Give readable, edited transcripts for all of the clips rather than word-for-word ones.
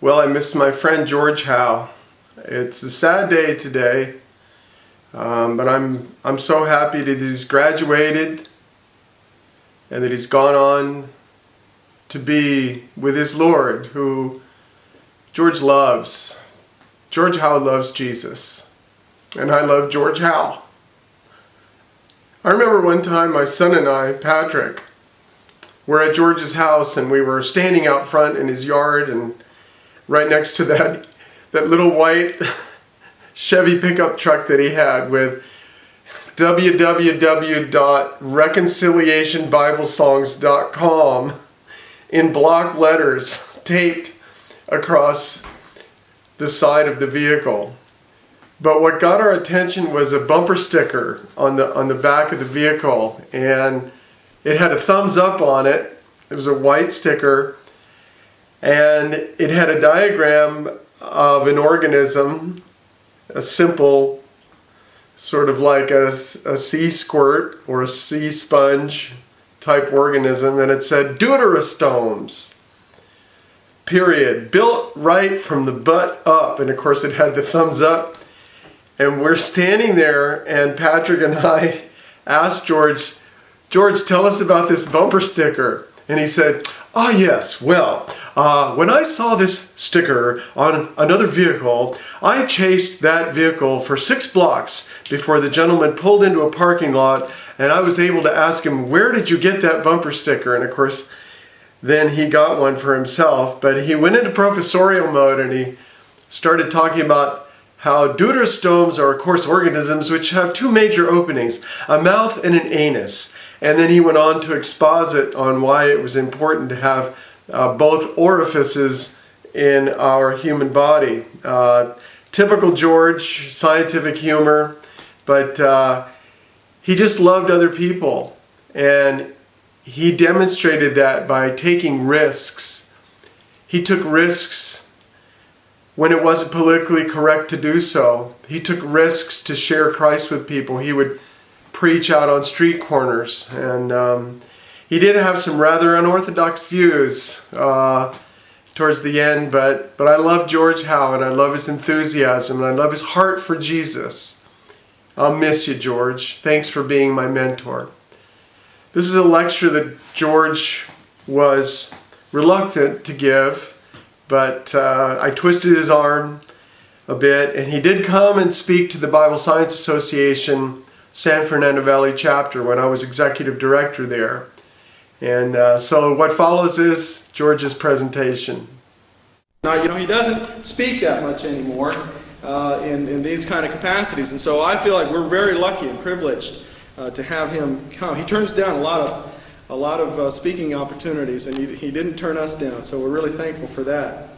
Well, I miss my friend George Howe. It's a sad day today, but I'm so happy that he's graduated and that he's gone on to be with his Lord, who George loves. George Howe loves Jesus, and I love George Howe. I remember one time my son and I, Patrick, were at George's house, and we were standing out front in his yard, and right next to that little white Chevy pickup truck that he had with www.reconciliationbiblesongs.com in block letters taped across the side of the vehicle. But what got our attention was a bumper sticker on the back of the vehicle, and it had a thumbs up on it. It was a white sticker, and it had a diagram of an organism, a simple, sort of like a sea squirt or a sea sponge type organism, and it said deuterostomes, period, built right from the butt up. And of course it had the thumbs up, and we're standing there, and Patrick and I asked George, tell us about this bumper sticker. And he said, "Ah, yes, well, when I saw this sticker on another vehicle, I chased that vehicle for 6 blocks before the gentleman pulled into a parking lot, and I was able to ask him, 'Where did you get that bumper sticker?'" And of course, then he got one for himself, but he went into professorial mode, and he started talking about how deuterostomes are, of course, organisms which have 2 major openings, a mouth and an anus. And then he went on to exposit on why it was important to have both orifices in our human body. Typical George, scientific humor, but he just loved other people. And he demonstrated that by taking risks. He took risks when it wasn't politically correct to do so. He took risks to share Christ with people. He would preach out on street corners, and he did have some rather unorthodox views towards the end, but I love George Howe, and I love his enthusiasm, and I love his heart for Jesus. I'll miss you, George. Thanks for being my mentor. This is a lecture that George was reluctant to give, but I twisted his arm a bit, and he did come and speak to the Bible Science Association San Fernando Valley chapter when I was executive director there. And so what follows is George's presentation. Now, he doesn't speak that much anymore in these kind of capacities, and so I feel like we're very lucky and privileged to have him come. He turns down a lot of speaking opportunities, and he didn't turn us down, so we're really thankful for that.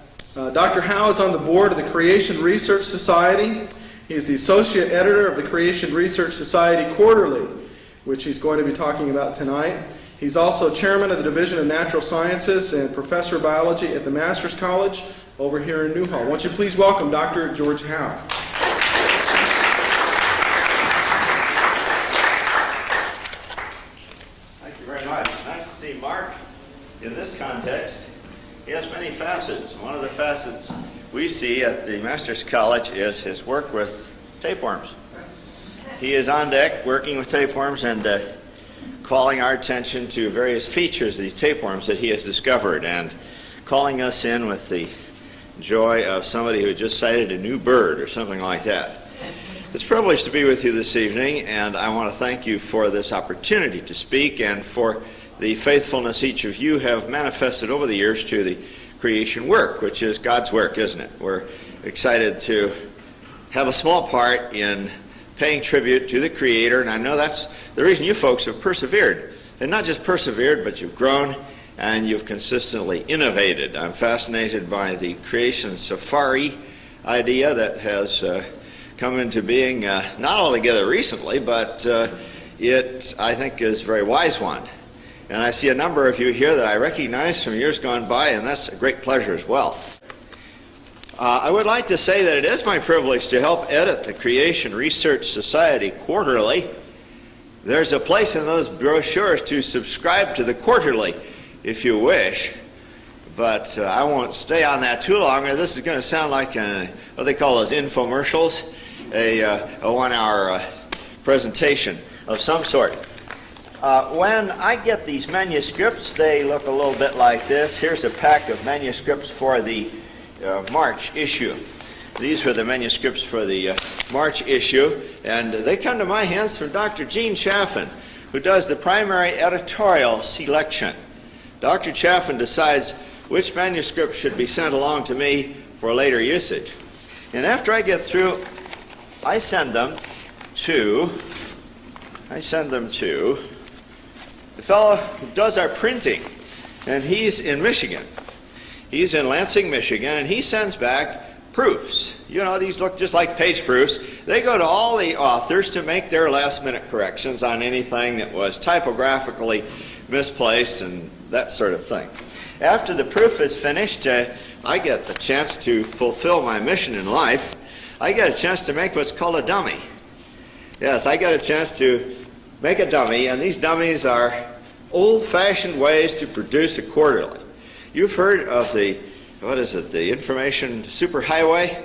Dr. Howe is on the board of the Creation Research Society. He is the associate editor of the Creation Research Society Quarterly, which he's going to be talking about tonight. He's also chairman of the Division of Natural Sciences and professor of biology at the Master's College over here in Newhall. Won't you please welcome Dr. George Howe. Thank you very much. Nice to see Mark in this context. He has many facets. One of the facets we see at the Master's College is his work with tapeworms. He is on deck working with tapeworms and calling our attention to various features of these tapeworms that he has discovered, and calling us in with the joy of somebody who just sighted a new bird or something like that. It's a privilege to be with you this evening, and I want to thank you for this opportunity to speak and for the faithfulness each of you have manifested over the years to the creation work, which is God's work, isn't it? We're excited to have a small part in paying tribute to the Creator, and I know that's the reason you folks have persevered. And not just persevered, but you've grown and you've consistently innovated. I'm fascinated by the creation safari idea that has come into being not altogether recently, but it, I think, is a very wise one. And I see a number of you here that I recognize from years gone by, and that's a great pleasure as well. I would like to say that it is my privilege to help edit the Creation Research Society Quarterly. There's a place in those brochures to subscribe to the Quarterly if you wish. but I won't stay on that too long, or this is going to sound like what they call those infomercials, a 1-hour presentation of some sort. When I get these manuscripts, they look a little bit like this. Here's a pack of manuscripts for the March issue. These were the manuscripts for the March issue, and they come to my hands from Dr. Gene Chaffin, who does the primary editorial selection. Dr. Chaffin decides which manuscript should be sent along to me for later usage. And after I get through, I send them to the fellow who does our printing, and he's in Michigan. He's in Lansing, Michigan, and he sends back proofs. You know, these look just like page proofs. They go to all the authors to make their last-minute corrections on anything that was typographically misplaced and that sort of thing. After the proof is finished, I get the chance to fulfill my mission in life. I get a chance to make what's called a dummy. Yes, I get a chance to make a dummy, and these dummies are old-fashioned ways to produce a quarterly. You've heard of the information superhighway?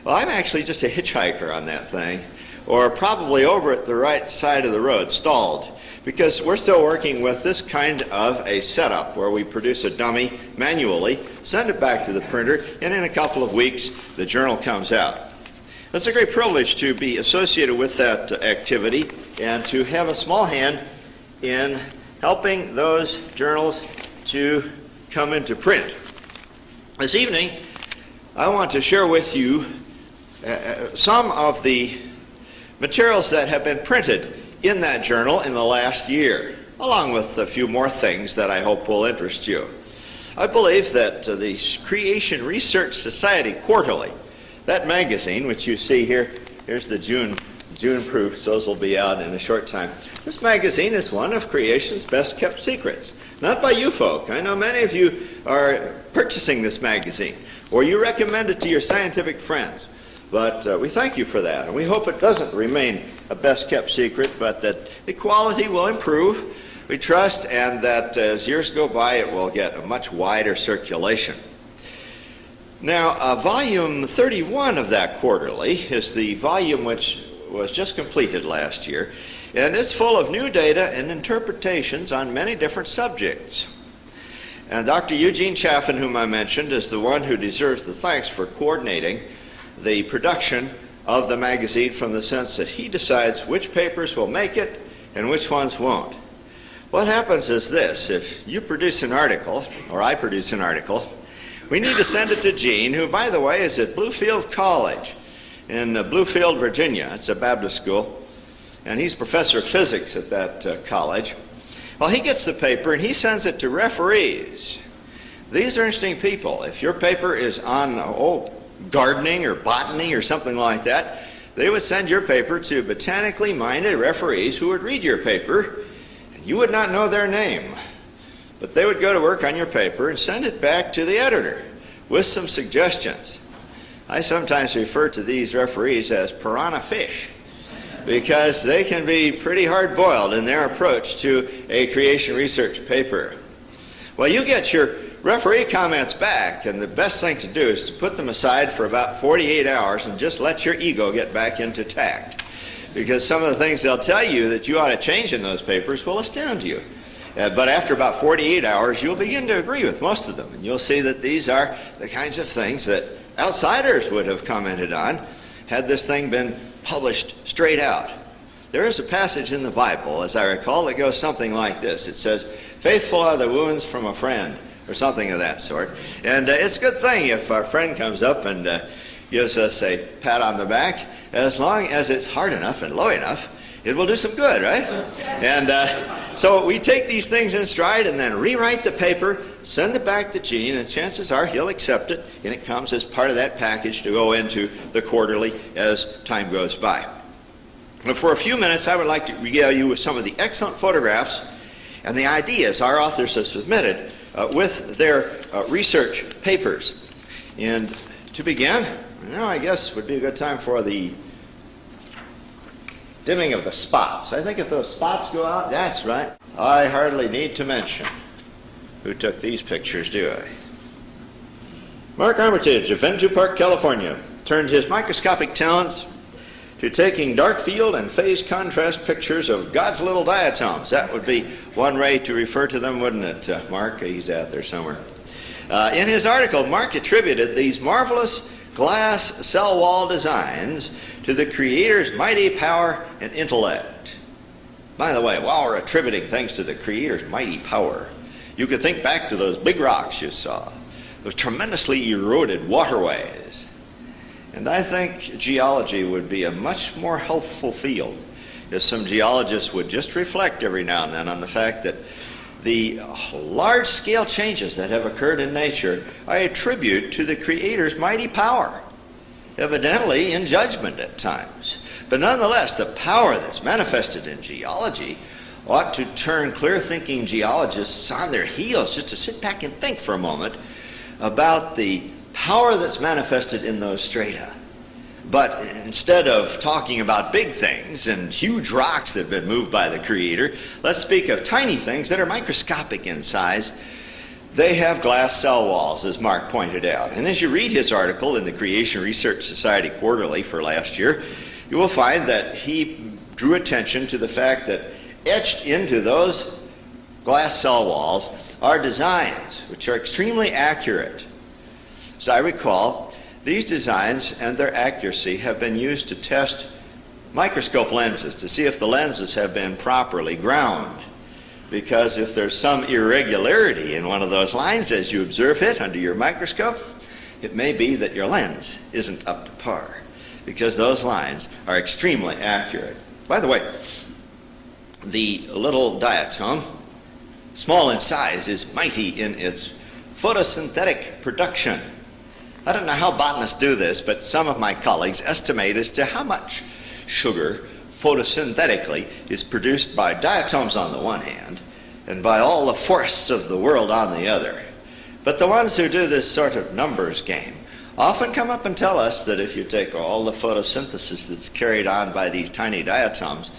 Well, I'm actually just a hitchhiker on that thing, or probably over at the right side of the road, stalled, because we're still working with this kind of a setup where we produce a dummy manually, send it back to the printer, and in a couple of weeks, the journal comes out. It's a great privilege to be associated with that activity and to have a small hand in helping those journals to come into print. This evening, I want to share with you some of the materials that have been printed in that journal in the last year, along with a few more things that I hope will interest you. I believe that the Creation Research Society Quarterly, that magazine, which you see here, here's the June proofs, those will be out in a short time. This magazine is one of creation's best kept secrets. Not by you folk. I know many of you are purchasing this magazine, or you recommend it to your scientific friends. But we thank you for that, and we hope it doesn't remain a best kept secret, but that the quality will improve, we trust, and that as years go by, it will get a much wider circulation. Now, volume 31 of that quarterly is the volume which was just completed last year, and it's full of new data and interpretations on many different subjects. And Dr. Eugene Chaffin, whom I mentioned, is the one who deserves the thanks for coordinating the production of the magazine, from the sense that he decides which papers will make it and which ones won't. What happens is this: if you produce an article, or I produce an article, we need to send it to Gene, who, by the way, is at Bluefield College in Bluefield, Virginia. It's a Baptist school, and he's professor of physics at that college. Well, he gets the paper and he sends it to referees. These are interesting people. If your paper is on gardening or botany or something like that, they would send your paper to botanically minded referees who would read your paper, and you would not know their name. But they would go to work on your paper and send it back to the editor with some suggestions. I sometimes refer to these referees as piranha fish, because they can be pretty hard-boiled in their approach to a creation research paper. Well, you get your referee comments back, and the best thing to do is to put them aside for about 48 hours and just let your ego get back into tact, because some of the things they'll tell you that you ought to change in those papers will astound you. But after about 48 hours, you'll begin to agree with most of them, and you'll see that these are the kinds of things that outsiders would have commented on had this thing been published straight out. There is a passage in the Bible, as I recall, that goes something like this. It says, "Faithful are the wounds from a friend," or something of that sort. And it's a good thing if our friend comes up and gives us a pat on the back, as long as it's hard enough and low enough, it will do some good, right? And so we take these things in stride and then rewrite the paper, send it back to Gene, and chances are he'll accept it, and it comes as part of that package to go into the quarterly as time goes by. But for a few minutes, I would like to regale you with some of the excellent photographs and the ideas our authors have submitted with their research papers. And to begin, I guess would be a good time for the dimming of the spots. I think if those spots go out, that's right. I hardly need to mention who took these pictures, do I? Mark Armitage of Ventura Park, California, turned his microscopic talents to taking dark field and phase contrast pictures of God's little diatoms. That would be one way to refer to them, wouldn't it, Mark? He's out there somewhere. In his article, Mark attributed these marvelous glass cell wall designs to the Creator's mighty power and intellect. By the way, while we're attributing things to the Creator's mighty power, you could think back to those big rocks you saw, those tremendously eroded waterways. And I think geology would be a much more healthful field if some geologists would just reflect every now and then on the fact that the large-scale changes that have occurred in nature I attribute to the Creator's mighty power, evidently in judgment at times. But nonetheless, the power that's manifested in geology ought to turn clear-thinking geologists on their heels just to sit back and think for a moment about the power that's manifested in those strata. But instead of talking about big things and huge rocks that have been moved by the Creator, let's speak of tiny things that are microscopic in size. They have glass cell walls, as Mark pointed out. And as you read his article in the Creation Research Society Quarterly for last year, you will find that he drew attention to the fact that etched into those glass cell walls are designs which are extremely accurate. As I recall, these designs and their accuracy have been used to test microscope lenses to see if the lenses have been properly ground. Because if there's some irregularity in one of those lines as you observe it under your microscope, it may be that your lens isn't up to par, because those lines are extremely accurate. By the way, the little diatom, small in size, is mighty in its photosynthetic production. I don't know how botanists do this, but some of my colleagues estimate as to how much sugar photosynthetically is produced by diatoms on the one hand and by all the forests of the world on the other. But the ones who do this sort of numbers game often come up and tell us that if you take all the photosynthesis that's carried on by these tiny diatoms,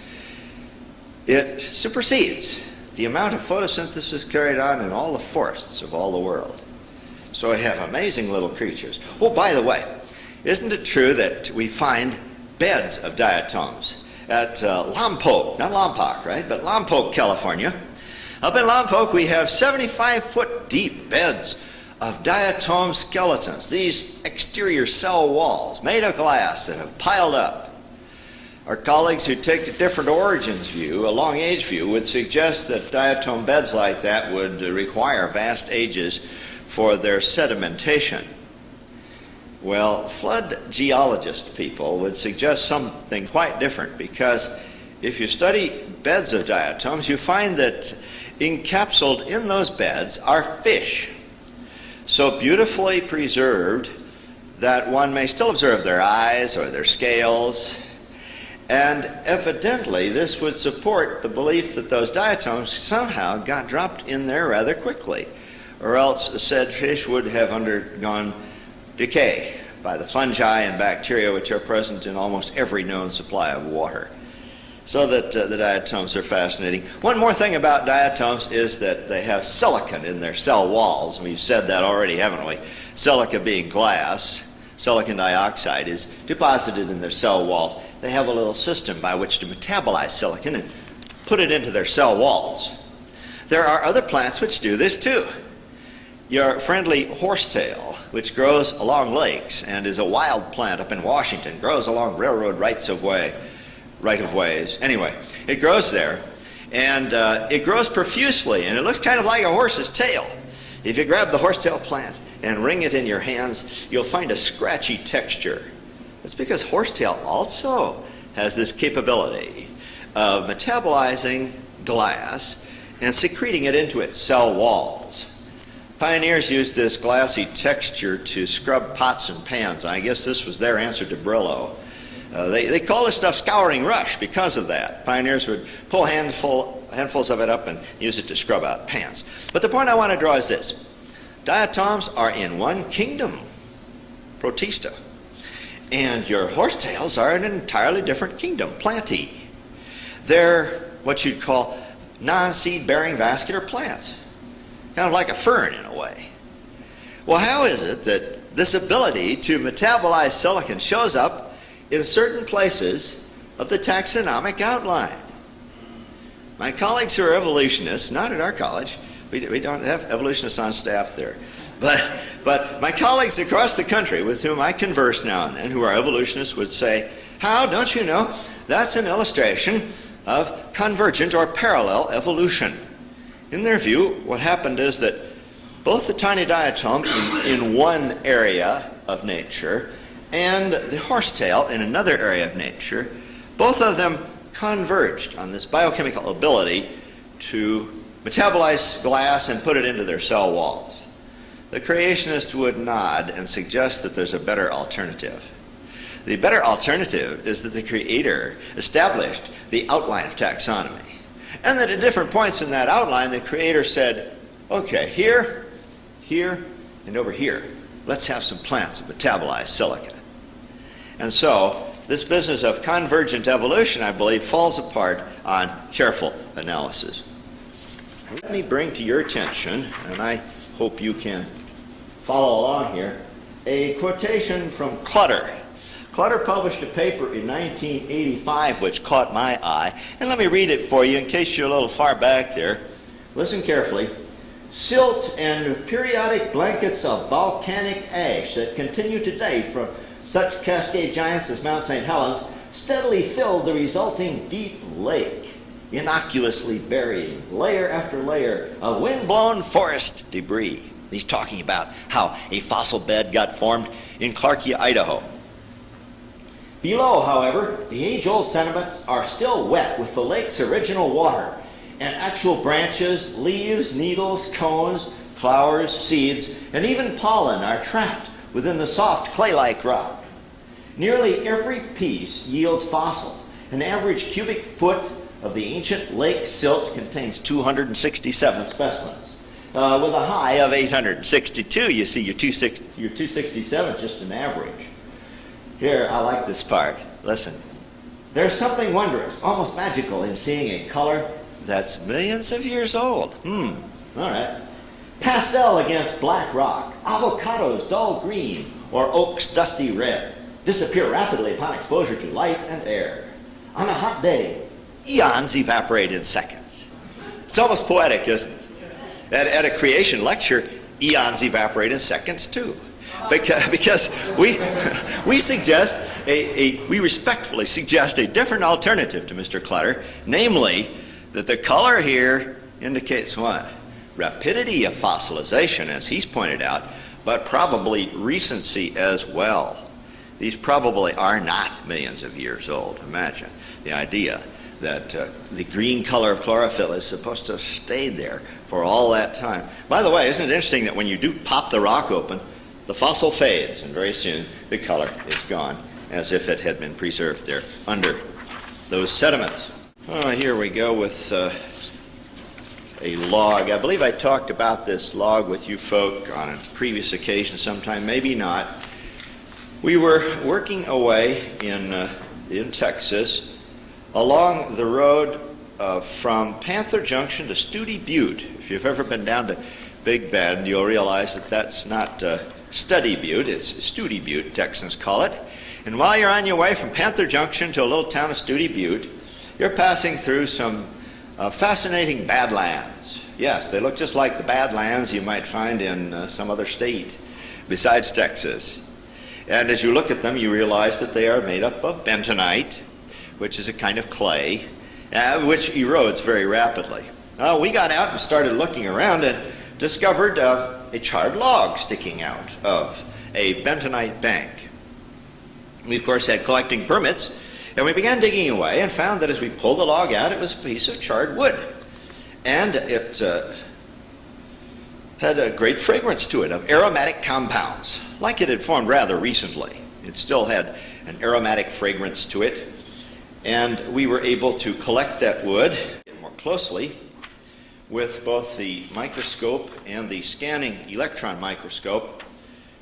it supersedes the amount of photosynthesis carried on in all the forests of all the world. So we have amazing little creatures. Oh, by the way, isn't it true that we find beds of diatoms at Lompoc, not Lompoc, right, but Lompoc, California. Up in Lompoc, we have 75-foot deep beds of diatom skeletons, these exterior cell walls made of glass that have piled up. Our colleagues who take a different origins view, a long age view, would suggest that diatom beds like that would require vast ages for their sedimentation. Well, flood geologist people would suggest something quite different, because if you study beds of diatoms, you find that encapsulated in those beds are fish, so beautifully preserved that one may still observe their eyes or their scales. And evidently this would support the belief that those diatoms somehow got dropped in there rather quickly, or else said fish would have undergone decay by the fungi and bacteria which are present in almost every known supply of water. So that the diatoms are fascinating. One more thing about diatoms is that they have silicon in their cell walls. We've said that already, haven't we? Silica being glass, silicon dioxide is deposited in their cell walls. They have a little system by which to metabolize silicon and put it into their cell walls. There are other plants which do this too. Your friendly horsetail, which grows along lakes and is a wild plant up in Washington, grows along railroad rights of ways. Anyway, it grows there, and it grows profusely, and it looks kind of like a horse's tail. If you grab the horsetail plant and wring it in your hands, you'll find a scratchy texture. It's because horsetail also has this capability of metabolizing glass and secreting it into its cell walls. Pioneers used this glassy texture to scrub pots and pans. I guess this was their answer to Brillo. They call this stuff scouring rush because of that. Pioneers would pull handfuls of it up and use it to scrub out pans. But the point I want to draw is this. Diatoms are in one kingdom, Protista. And your horsetails are in an entirely different kingdom, Plantae. They're what you'd call non-seed-bearing vascular plants. Kind of like a fern in a way. Well, how is it that this ability to metabolize silicon shows up in certain places of the taxonomic outline. My colleagues who are evolutionists, not at our college, we don't have evolutionists on staff there, but my colleagues across the country with whom I converse now and then, who are evolutionists, would say, "How, don't you know, that's an illustration of convergent or parallel evolution." In their view, what happened is that both the tiny diatom in one area of nature and the horsetail in another area of nature, both of them converged on this biochemical ability to metabolize glass and put it into their cell walls. The creationist would nod and suggest that there's a better alternative. The better alternative is that the Creator established the outline of taxonomy, and that at different points in that outline the Creator said, okay, here, here, and over here, let's have some plants that metabolize silica. And so this business of convergent evolution, I believe, falls apart on careful analysis. Let me bring to your attention, and I hope you can follow along here, a quotation from Clutter. Clutter published a paper in 1985 which caught my eye, and let me read it for you in case you're a little far back there. Listen carefully. Silt and periodic blankets of volcanic ash that continue today from such cascade giants as Mount St. Helens steadily filled the resulting deep lake, innocuously burying layer after layer of wind-blown forest debris. He's talking about how a fossil bed got formed in Clarkia, Idaho. Below, however, the age-old sediments are still wet with the lake's original water, and actual branches, leaves, needles, cones, flowers, seeds, and even pollen are trapped within the soft clay-like rock. Nearly every piece yields fossil. An average cubic foot of the ancient lake silt contains 267 specimens. With a high of 862, you see your 267 is just an average. Here, I like this part. Listen. There's something wondrous, almost magical, in seeing a color that's millions of years old. All right. Pastel against black rock, avocados dull green, or oaks dusty red, disappear rapidly upon exposure to light and air. On a hot day, eons evaporate in seconds. It's almost poetic, isn't it? At a creation lecture, eons evaporate in seconds too. Because we suggest we respectfully suggest a different alternative to Mr. Clutter, namely that the color here indicates what? Rapidity of fossilization, as he's pointed out, but probably recency as well. These probably are not millions of years old. Imagine the idea that the green color of chlorophyll is supposed to have stayed there for all that time. By the way, isn't it interesting that when you do pop the rock open, the fossil fades, and very soon the color is gone, as if it had been preserved there under those sediments. Oh, here we go with a log. I believe I talked about this log with you folk on a previous occasion sometime, maybe not. We were working away in Texas along the road from Panther Junction to Studi Butte. If you've ever been down to Big Bend, you'll realize that that's not Study Butte, it's Studi Butte, Texans call it. And while you're on your way from Panther Junction to a little town of Studi Butte, you're passing through some fascinating badlands. Yes, they look just like the badlands you might find in some other state besides Texas. And as you look at them, you realize that they are made up of bentonite, which is a kind of clay, which erodes very rapidly. We got out and started looking around and discovered a charred log sticking out of a bentonite bank. We, of course, had collecting permits, and we began digging away and found that as we pulled the log out, it was a piece of charred wood. And it had a great fragrance to it of aromatic compounds, like it had formed rather recently. It still had an aromatic fragrance to it. And we were able to collect that wood more closely with both the microscope and the scanning electron microscope.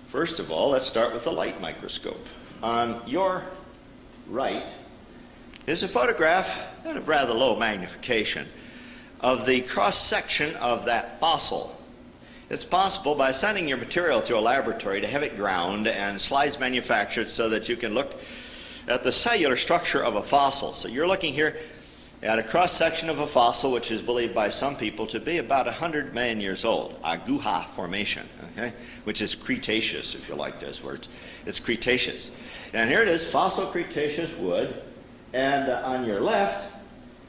First of all, let's start with the light microscope. On your right is a photograph at a rather low magnification of the cross-section of that fossil. It's possible by sending your material to a laboratory to have it ground and slides manufactured so that you can look at the cellular structure of a fossil. So you're looking here at a cross-section of a fossil which is believed by some people to be about 100 million years old, a Guha formation, okay, which is Cretaceous, if you like those words. It's Cretaceous. And here it is, fossil Cretaceous wood, and on your left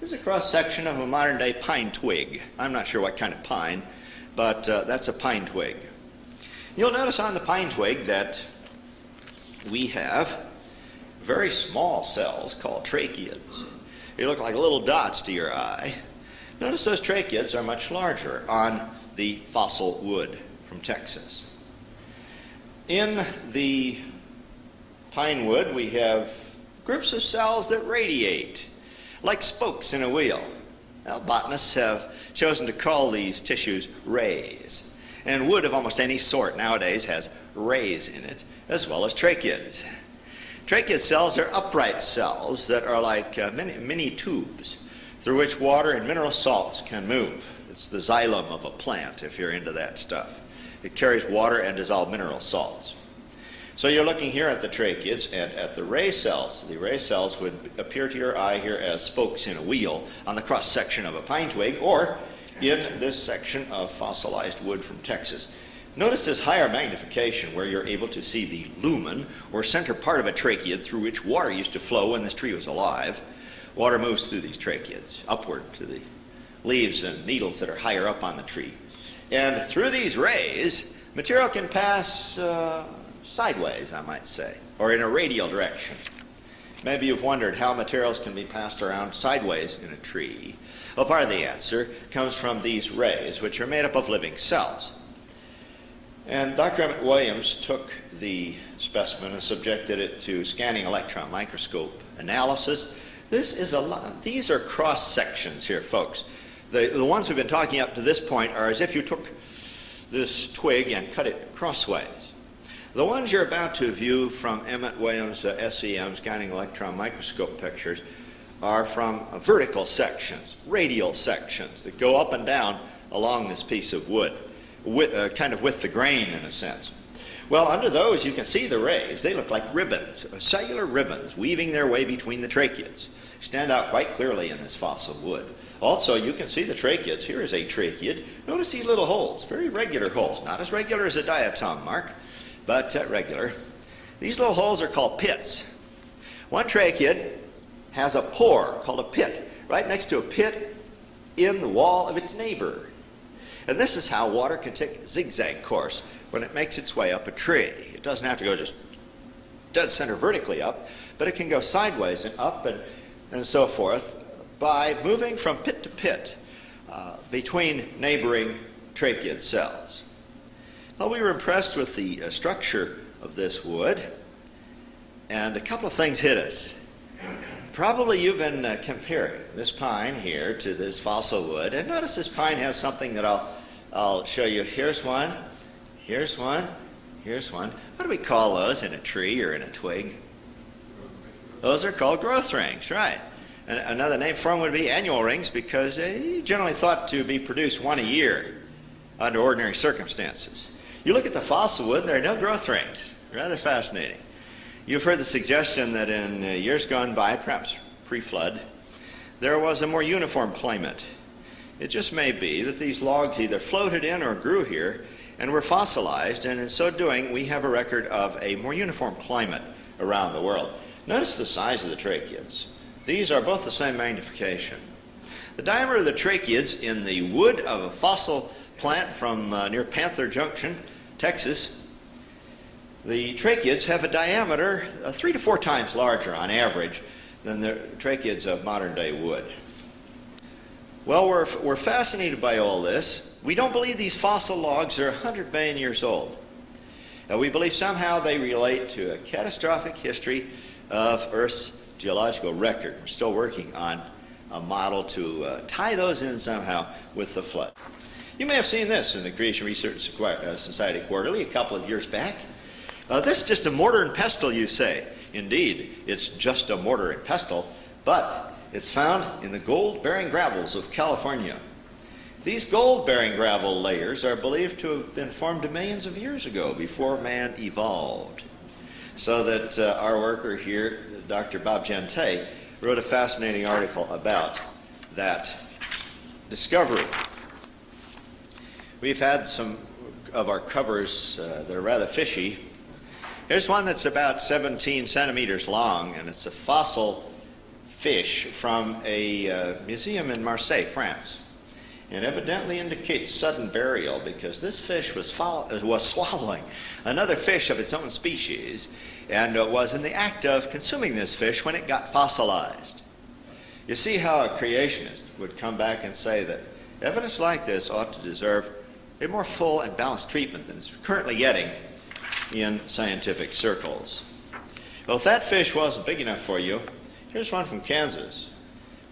is a cross-section of a modern-day pine twig. I'm not sure what kind of pine, but that's a pine twig. You'll notice on the pine twig that we have very small cells called tracheids. They look like little dots to your eye. Notice those tracheids are much larger on the fossil wood from Texas. In the pine wood, we have groups of cells that radiate, like spokes in a wheel. Now, botanists have chosen to call these tissues rays. And wood of almost any sort nowadays has rays in it, as well as tracheids. Trachea cells are upright cells that are like mini tubes through which water and mineral salts can move. It's the xylem of a plant, if you're into that stuff. It carries water and dissolved mineral salts. So you're looking here at the tracheids and at the ray cells. The ray cells would appear to your eye here as spokes in a wheel on the cross-section of a pine twig or in this section of fossilized wood from Texas. Notice this higher magnification where you're able to see the lumen, or center part of a tracheid through which water used to flow when this tree was alive. Water moves through these tracheids upward to the leaves and needles that are higher up on the tree. And through these rays, material can pass sideways, I might say, or in a radial direction. Maybe you've wondered how materials can be passed around sideways in a tree. Well, part of the answer comes from these rays, which are made up of living cells. And Dr. Emmett Williams took the specimen and subjected it to scanning electron microscope analysis. These are cross sections here, folks. The ones we've been talking up to this point are as if you took this twig and cut it crossways. The ones you're about to view from Emmett Williams' SEM scanning electron microscope pictures are from vertical sections, radial sections that go up and down along this piece of wood. Kind of with the grain in a sense. Well, under those you can see the rays. They look like ribbons, cellular ribbons, weaving their way between the tracheids. Stand out quite clearly in this fossil wood. Also, you can see the tracheids. Here is a tracheid. Notice these little holes, very regular holes. Not as regular as a diatom, Mark, but regular. These little holes are called pits. One tracheid has a pore called a pit, right next to a pit in the wall of its neighbor. And this is how water can take a zigzag course when it makes its way up a tree. It doesn't have to go just dead center vertically up, but it can go sideways and up and so forth by moving from pit to pit between neighboring tracheid cells. Well, we were impressed with the structure of this wood, and a couple of things hit us. Probably you've been comparing this pine here to this fossil wood, and notice this pine has something that I'll show you. Here's one, here's one, here's one. What do we call those in a tree or in a twig? Those are called growth rings, right. And another name for them would be annual rings because they generally thought to be produced one a year under ordinary circumstances. You look at the fossil wood, there are no growth rings. Rather fascinating. You've heard the suggestion that in years gone by, perhaps pre-flood, there was a more uniform climate. It just may be that these logs either floated in or grew here and were fossilized, and in so doing, we have a record of a more uniform climate around the world. Notice the size of the tracheids. These are both the same magnification. The diameter of the tracheids in the wood of a fossil plant from near Panther Junction, Texas, the tracheids have a diameter 3 to 4 times larger on average than the tracheids of modern-day wood. Well, we're fascinated by all this. We don't believe these fossil logs are 100 million years old. We believe somehow they relate to a catastrophic history of Earth's geological record. We're still working on a model to tie those in somehow with the flood. You may have seen this in the Creation Research Society Quarterly a couple of years back. This is just a mortar and pestle, you say. Indeed, it's just a mortar and pestle, but it's found in the gold-bearing gravels of California. These gold-bearing gravel layers are believed to have been formed millions of years ago, before man evolved. So that our worker here, Dr. Bob Gentay, wrote a fascinating article about that discovery. We've had some of our covers that are rather fishy. Here's one that's about 17 centimeters long, and it's a fossil fish from a museum in Marseille, France. And evidently indicates sudden burial, because this fish was swallowing another fish of its own species, and was in the act of consuming this fish when it got fossilized. You see how a creationist would come back and say that evidence like this ought to deserve a more full and balanced treatment than it's currently getting in scientific circles. Well, if that fish wasn't big enough for you, here's one from Kansas.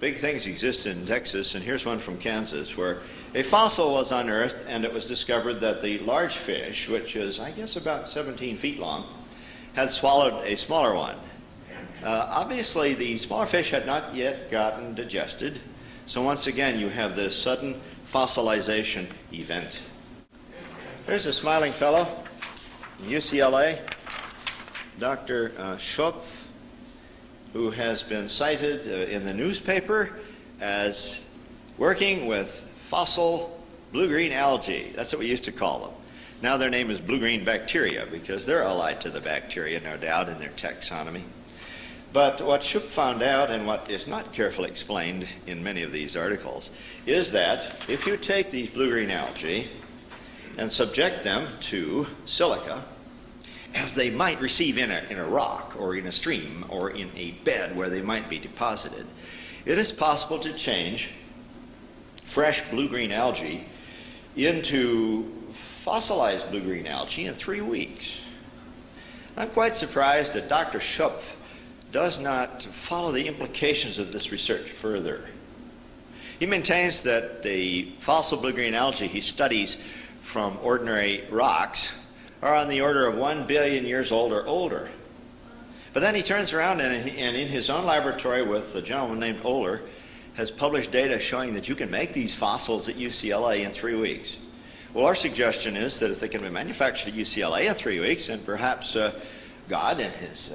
Big things exist in Texas, and here's one from Kansas, where a fossil was unearthed, and it was discovered that the large fish, which is, I guess, about 17 feet long, had swallowed a smaller one. Obviously, the smaller fish had not yet gotten digested, so once again, you have this sudden fossilization event. There's a smiling fellow in UCLA, Dr. Schopf, who has been cited in the newspaper as working with fossil blue-green algae. That's what we used to call them. Now their name is blue-green bacteria, because they're allied to the bacteria, no doubt, in their taxonomy. But what Schopf found out, and what is not carefully explained in many of these articles, is that if you take these blue-green algae and subject them to silica, as they might receive in a rock or in a stream or in a bed where they might be deposited, it is possible to change fresh blue-green algae into fossilized blue-green algae in 3 weeks. I'm quite surprised that Dr. Schopf does not follow the implications of this research further. He maintains that the fossil blue-green algae he studies from ordinary rocks are on the order of 1 billion years old or older. But then he turns around and in his own laboratory with a gentleman named Oler has published data showing that you can make these fossils at UCLA in 3 weeks. Well, our suggestion is that if they can be manufactured at UCLA in 3 weeks, then perhaps God in his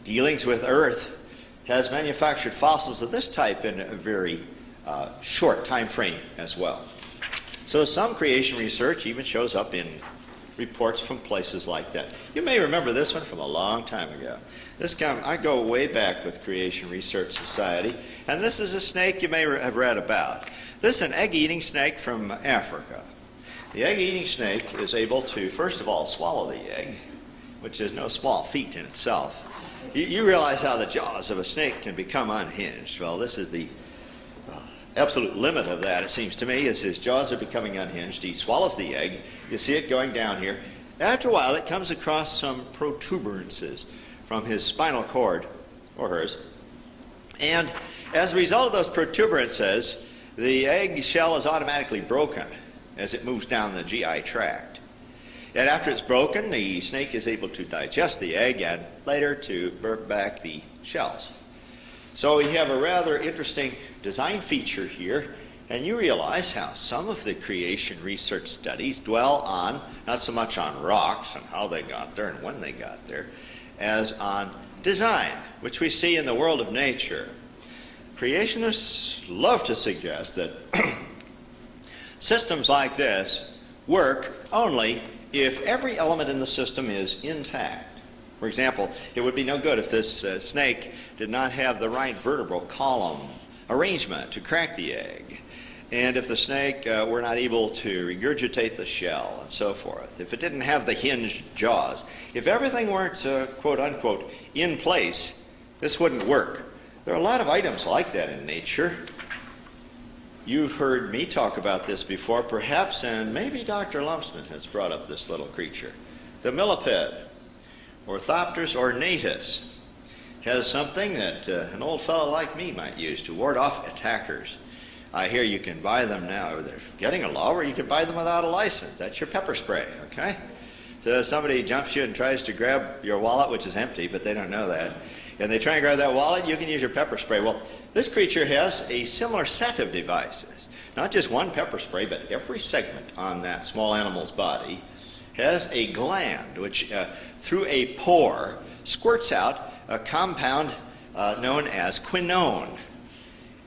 dealings with Earth has manufactured fossils of this type in a very short time frame as well. So some creation research even shows up in reports from places like that. You may remember this one from a long time ago. I go way back with Creation Research Society, and this is a snake you may have read about. This is an egg-eating snake from Africa. The egg-eating snake is able to, first of all, swallow the egg, which is no small feat in itself. You realize how the jaws of a snake can become unhinged. Well, this is the absolute limit of that, it seems to me, is his jaws are becoming unhinged. He swallows the egg. You see it going down here. After a while, it comes across some protuberances from his spinal cord, or hers. And as a result of those protuberances, the egg shell is automatically broken as it moves down the GI tract. And after it's broken, the snake is able to digest the egg and later to burp back the shells. So we have a rather interesting design feature here, and you realize how some of the creation research studies dwell on, not so much on rocks and how they got there and when they got there, as on design, which we see in the world of nature. Creationists love to suggest that systems like this work only if every element in the system is intact. For example, it would be no good if this snake did not have the right vertebral column arrangement to crack the egg, and if the snake were not able to regurgitate the shell and so forth, if it didn't have the hinged jaws, if everything weren't quote unquote in place, this wouldn't work. There are a lot of items like that in nature. You've heard me talk about this before, perhaps, and maybe Dr. Lumpsman has brought up this little creature. The millipede, Orthopterus ornatus, has something that an old fellow like me might use to ward off attackers. I hear you can buy them now. They're getting a law where you can buy them without a license. That's your pepper spray, okay? So somebody jumps you and tries to grab your wallet, which is empty, but they don't know that, and they try and grab that wallet, you can use your pepper spray. Well, this creature has a similar set of devices. not just one pepper spray, but every segment on that small animal's body has a gland which, through a pore, squirts out a compound known as quinone.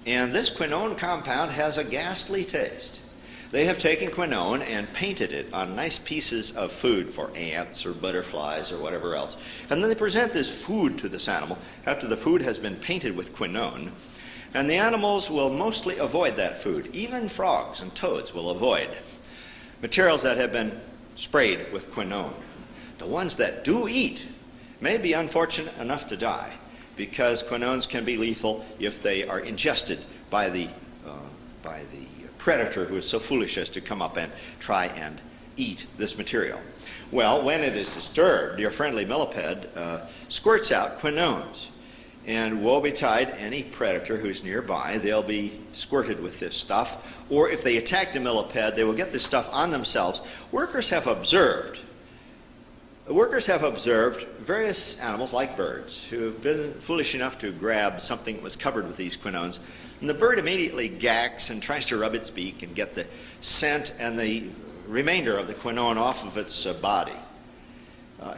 And this quinone compound has a ghastly taste. They have taken quinone and painted it on nice pieces of food for ants or butterflies or whatever else. And then they present this food to this animal after the food has been painted with quinone. And the animals will mostly avoid that food. Even frogs and toads will avoid materials that have been sprayed with quinone. The ones that do eat may be unfortunate enough to die, because quinones can be lethal if they are ingested by the predator who is so foolish as to come up and try and eat this material. Well, when it is disturbed, your friendly millipede squirts out quinones. And woe betide any predator who's nearby. They'll be squirted with this stuff. Or if they attack the millipede, they will get this stuff on themselves. Workers have observed various animals, like birds, who have been foolish enough to grab something that was covered with these quinones. And the bird immediately gacks and tries to rub its beak and get the scent and the remainder of the quinone off of its body.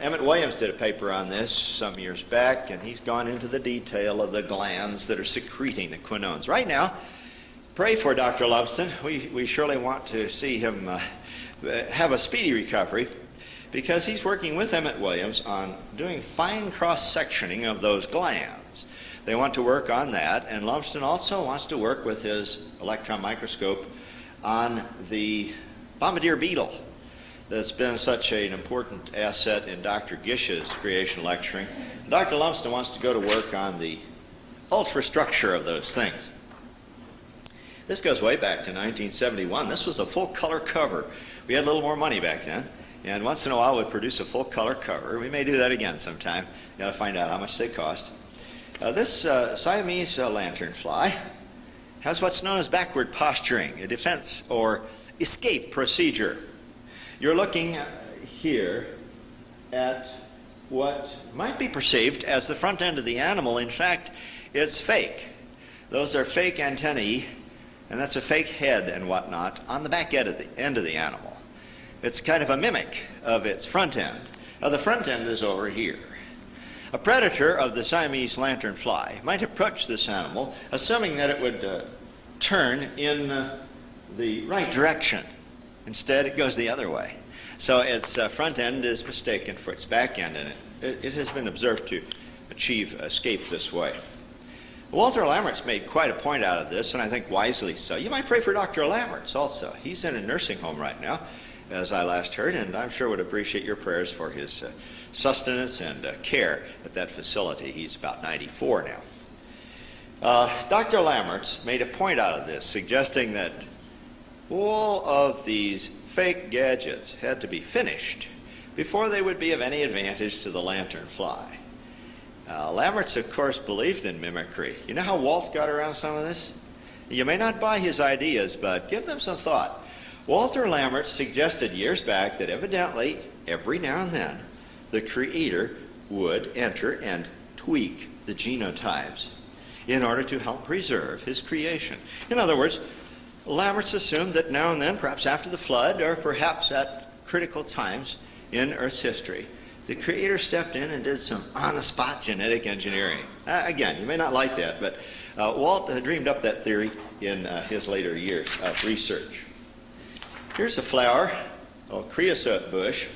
Emmett Williams did a paper on this some years back, and he's gone into the detail of the glands that are secreting the quinones. Right now, pray for Dr. Lumsden. We surely want to see him have a speedy recovery, because he's working with Emmett Williams on doing fine cross-sectioning of those glands. They want to work on that, and Lumsden also wants to work with his electron microscope on the bombardier beetle that's been such an important asset in Dr. Gish's creation lecturing. Dr. Lumsden wants to go to work on the ultrastructure of those things. This goes way back to 1971. This was a full-color cover. We had a little more money back then, and once in a while we'd produce a full-color cover. We may do that again sometime. You've got to find out how much they cost. This Siamese lanternfly has what's known as backward posturing, a defense or escape procedure. You're looking here at what might be perceived as the front end of the animal. In fact, it's fake. Those are fake antennae, and that's a fake head and whatnot on the back end of the animal. It's kind of a mimic of its front end. Now, the front end is over here. A predator of the Siamese lanternfly might approach this animal, assuming that it would turn in the right direction. Instead, it goes the other way. So its front end is mistaken for its back end, and it has been observed to achieve escape this way. Walter Lammert's made quite a point out of this, and I think wisely so. You might pray for Dr. Lammert's also. He's in a nursing home right now, as I last heard, and I'm sure would appreciate your prayers for his sustenance and care at that facility. He's about 94 now. Dr. Lammert's made a point out of this, suggesting that all of these fake gadgets had to be finished before they would be of any advantage to the lanternfly. Lammert's, of course, believed in mimicry. You know how Walt got around some of this? You may not buy his ideas, but give them some thought. Walter Lammert suggested years back that evidently, every now and then, the creator would enter and tweak the genotypes in order to help preserve his creation. In other words, Lammert's assumed that now and then, perhaps after the flood, or perhaps at critical times in Earth's history, the creator stepped in and did some on-the-spot genetic engineering. Again, you may not like that, but Walt dreamed up that theory in his later years of research. Here's a flower, a creosote bush.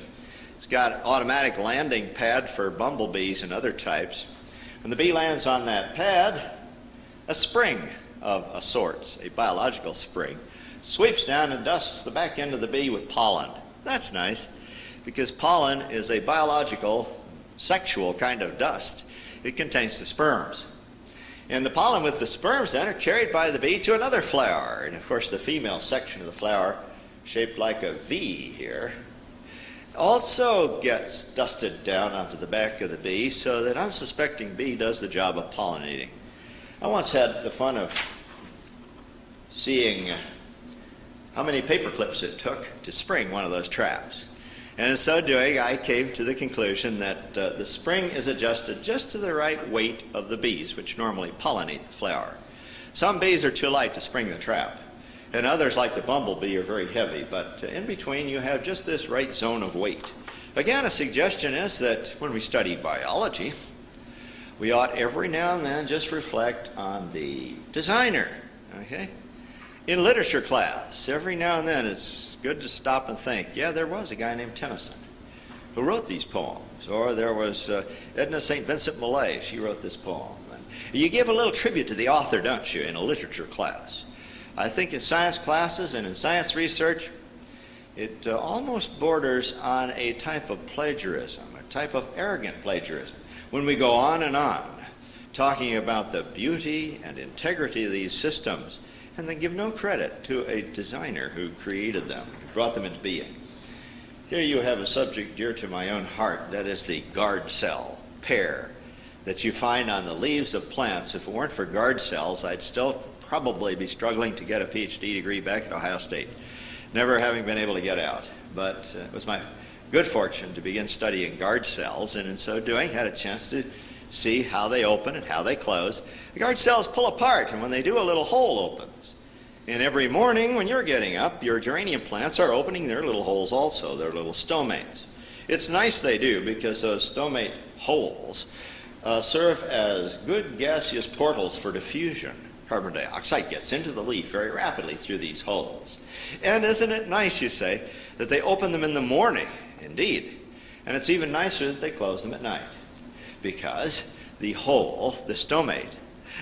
It's got an automatic landing pad for bumblebees and other types. When the bee lands on that pad, a spring of a sort, a biological spring, sweeps down and dusts the back end of the bee with pollen. That's nice, because pollen is a biological, sexual kind of dust. It contains the sperms. And the pollen with the sperms then are carried by the bee to another flower. And of course the female section of the flower, shaped like a V here, also gets dusted down onto the back of the bee, so that unsuspecting bee does the job of pollinating. I once had the fun of seeing how many paper clips it took to spring one of those traps. And in so doing, I came to the conclusion that the spring is adjusted just to the right weight of the bees, which normally pollinate the flower. Some bees are too light to spring the trap, And others, like the bumblebee, are very heavy. But in between, you have just this right zone of weight. Again, a suggestion is that when we study biology, we ought every now and then just reflect on the designer. Okay? In literature class, every now and then it's good to stop and think, yeah, there was a guy named Tennyson who wrote these poems. Or there was Edna St. Vincent Millay, she wrote this poem. And you give a little tribute to the author, don't you, in a literature class. I think in science classes and in science research, it almost borders on a type of plagiarism, a type of arrogant plagiarism. When we go on and on, talking about the beauty and integrity of these systems, and then give no credit to a designer who created them, brought them into being. Here you have a subject dear to my own heart, that is the guard cell pair that you find on the leaves of plants. If it weren't for guard cells, I'd still probably be struggling to get a Ph.D. degree back at Ohio State, never having been able to get out. But it was my good fortune to begin studying guard cells, and in so doing had a chance to see how they open and how they close. The guard cells pull apart, and when they do, a little hole opens. And every morning when you're getting up, your geranium plants are opening their little holes also, their little stomates. It's nice they do, because those stomate holes serve as good gaseous portals for diffusion. Carbon dioxide gets into the leaf very rapidly through these holes. And isn't it nice, you say, that they open them in the morning? Indeed. And it's even nicer that they close them at night, because the hole, the stomate,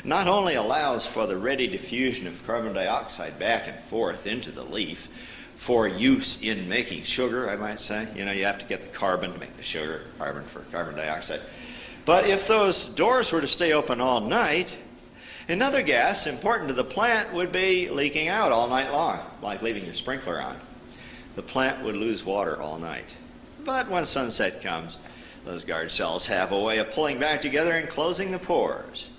not only allows for the ready diffusion of carbon dioxide back and forth into the leaf for use in making sugar, I might say. You know, you have to get the carbon to make the sugar, carbon for carbon dioxide. But if those doors were to stay open all night, another gas important to the plant would be leaking out all night long, like leaving your sprinkler on. The plant would lose water all night. But when sunset comes, those guard cells have a way of pulling back together and closing the pores,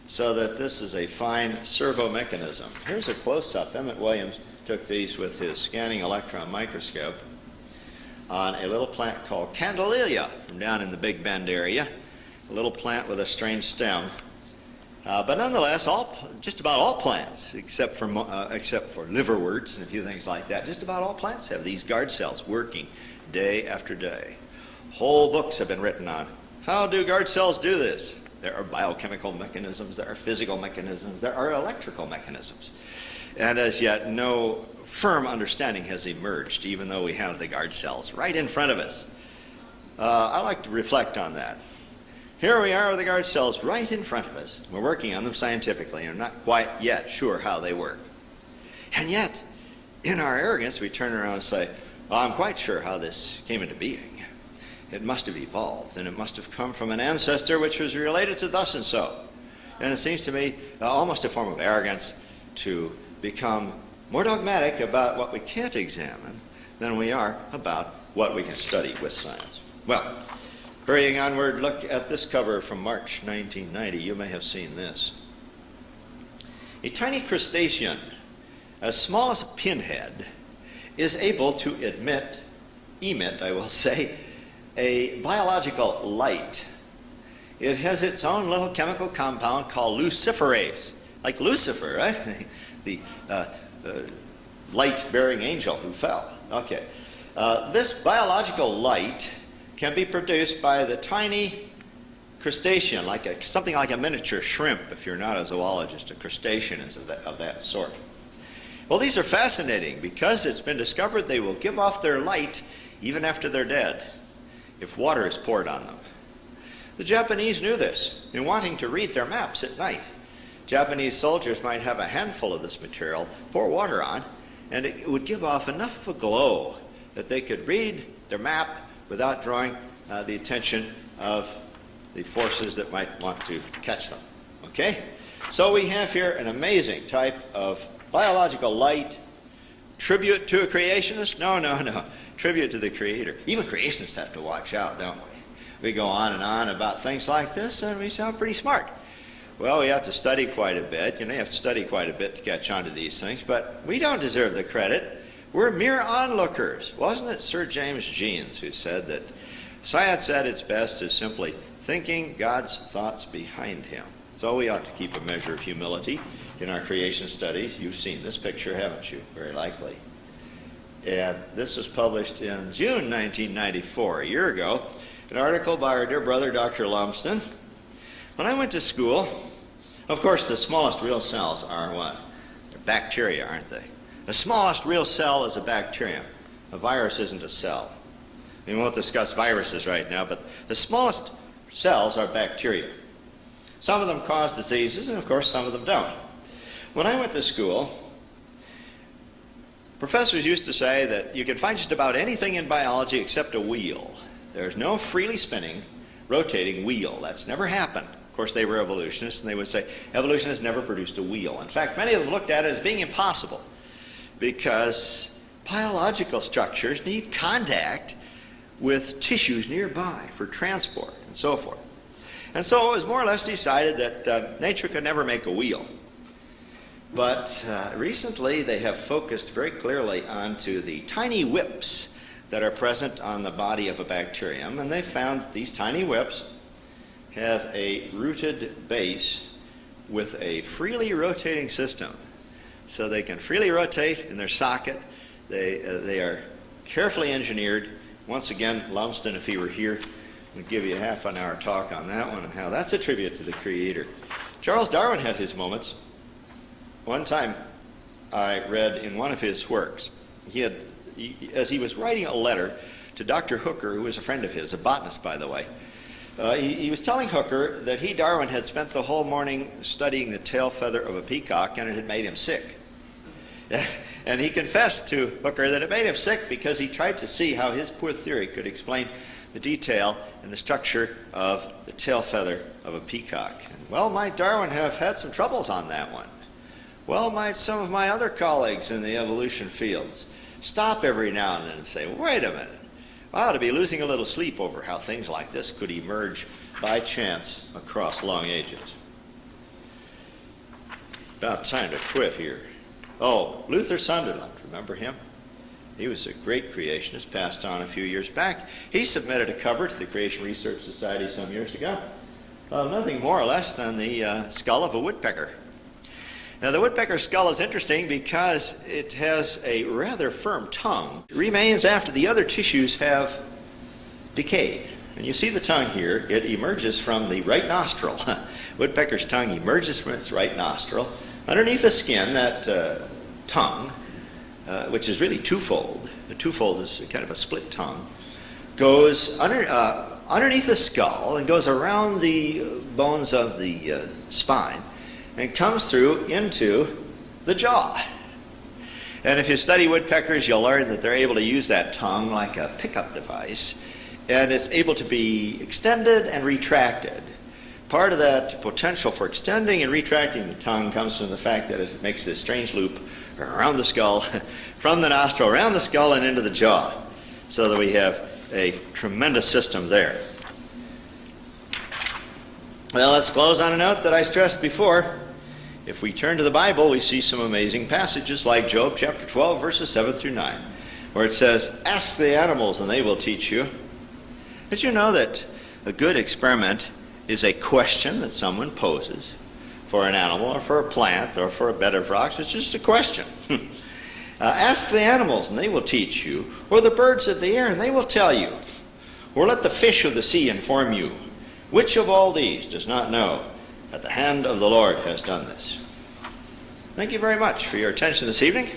so that this is a fine servo mechanism. Here's a close-up. Emmett Williams took these with his scanning electron microscope on a little plant called Candelilla from down in the Big Bend area, a little plant with a strange stem. But nonetheless, just about all plants, except for liverworts and a few things like that, just about all plants have these guard cells working day after day. Whole books have been written on how do guard cells do this. There are biochemical mechanisms, there are physical mechanisms, there are electrical mechanisms. And as yet, no firm understanding has emerged, even though we have the guard cells right in front of us. I like to reflect on that. Here we are with the guard cells right in front of us. We're working on them scientifically and are not quite yet sure how they work. And yet, in our arrogance, we turn around and say, well, I'm quite sure how this came into being. It must have evolved, and it must have come from an ancestor which was related to thus and so. And it seems to me almost a form of arrogance to become more dogmatic about what we can't examine than we are about what we can study with science. Well, hurrying onward, look at this cover from March 1990. You may have seen this. A tiny crustacean, as small as a pinhead, is able to emit, a biological light. It has its own little chemical compound called luciferase, like Lucifer, right? the light-bearing angel who fell. Okay. This biological light can be produced by the tiny crustacean, something like a miniature shrimp, if you're not a zoologist. A crustacean is of that sort. Well, these are fascinating because it's been discovered they will give off their light even after they're dead, if water is poured on them. The Japanese knew this in wanting to read their maps at night. Japanese soldiers might have a handful of this material, pour water on, and it would give off enough of a glow that they could read their map without drawing the attention of the forces that might want to catch them. Okay? So we have here an amazing type of biological light. Tribute to a creationist? No. Tribute to the Creator. Even creationists have to watch out, don't we? We go on and on about things like this, and we sound pretty smart. Well, we have to study quite a bit. You have to study quite a bit to catch on to these things, but we don't deserve the credit. We're mere onlookers. Wasn't it Sir James Jeans who said that science at its best is simply thinking God's thoughts behind him? So we ought to keep a measure of humility in our creation studies. You've seen this picture, haven't you? Very likely. And this was published in June 1994, a year ago, an article by our dear brother, Dr. Lumsden. When I went to school, of course, the smallest real cells are what? They're bacteria, aren't they? The smallest real cell is a bacterium. A virus isn't a cell. We won't discuss viruses right now, but the smallest cells are bacteria. Some of them cause diseases, and of course some of them don't. When I went to school, professors used to say that you can find just about anything in biology except a wheel. There's no freely spinning, rotating wheel. That's never happened. Of course, they were evolutionists, and they would say evolution has never produced a wheel. In fact, many of them looked at it as being impossible because biological structures need contact with tissues nearby for transport and so forth. And so it was more or less decided that nature could never make a wheel. But recently they have focused very clearly onto the tiny whips that are present on the body of a bacterium, and they found that these tiny whips have a rooted base with a freely rotating system. So they can freely rotate in their socket. They are carefully engineered. Once again, Lumsden, if he were here, would give you a half-an-hour talk on that one and how that's a tribute to the Creator. Charles Darwin had his moments. One time I read in one of his works, as he was writing a letter to Dr. Hooker, who was a friend of his, a botanist, by the way, he was telling Hooker that he, Darwin, had spent the whole morning studying the tail feather of a peacock, and it had made him sick. And he confessed to Hooker that it made him sick because he tried to see how his poor theory could explain the detail and the structure of the tail feather of a peacock. And, well, might Darwin have had some troubles on that one? Well, might some of my other colleagues in the evolution fields stop every now and then and say, wait a minute, I ought to be losing a little sleep over how things like this could emerge by chance across long ages. About time to quit here. Oh, Luther Sunderland, remember him? He was a great creationist, passed on a few years back. He submitted a cover to the Creation Research Society some years ago. Nothing more or less than the skull of a woodpecker. Now, the woodpecker skull is interesting because it has a rather firm tongue. It remains after the other tissues have decayed. And you see the tongue here. It emerges from the right nostril. Woodpecker's tongue emerges from its right nostril. Underneath the skin, that tongue, which is really twofold. The twofold is kind of a split tongue, goes underneath the skull and goes around the bones of the spine and comes through into the jaw. And if you study woodpeckers, you'll learn that they're able to use that tongue like a pickup device, and it's able to be extended and retracted. Part of that potential for extending and retracting the tongue comes from the fact that it makes this strange loop around the skull, from the nostril, around the skull, and into the jaw, so that we have a tremendous system there. Well, let's close on a note that I stressed before. If we turn to the Bible, we see some amazing passages like Job chapter 12, verses 7 through 9, where it says, "Ask the animals and they will teach you." Did you know that a good experiment is a question that someone poses for an animal or for a plant or for a bed of rocks? It's just a question. Ask the animals and they will teach you, or the birds of the air and they will tell you, or let the fish of the sea inform you. Which of all these does not know that the hand of the Lord has done this? Thank you very much for your attention this evening.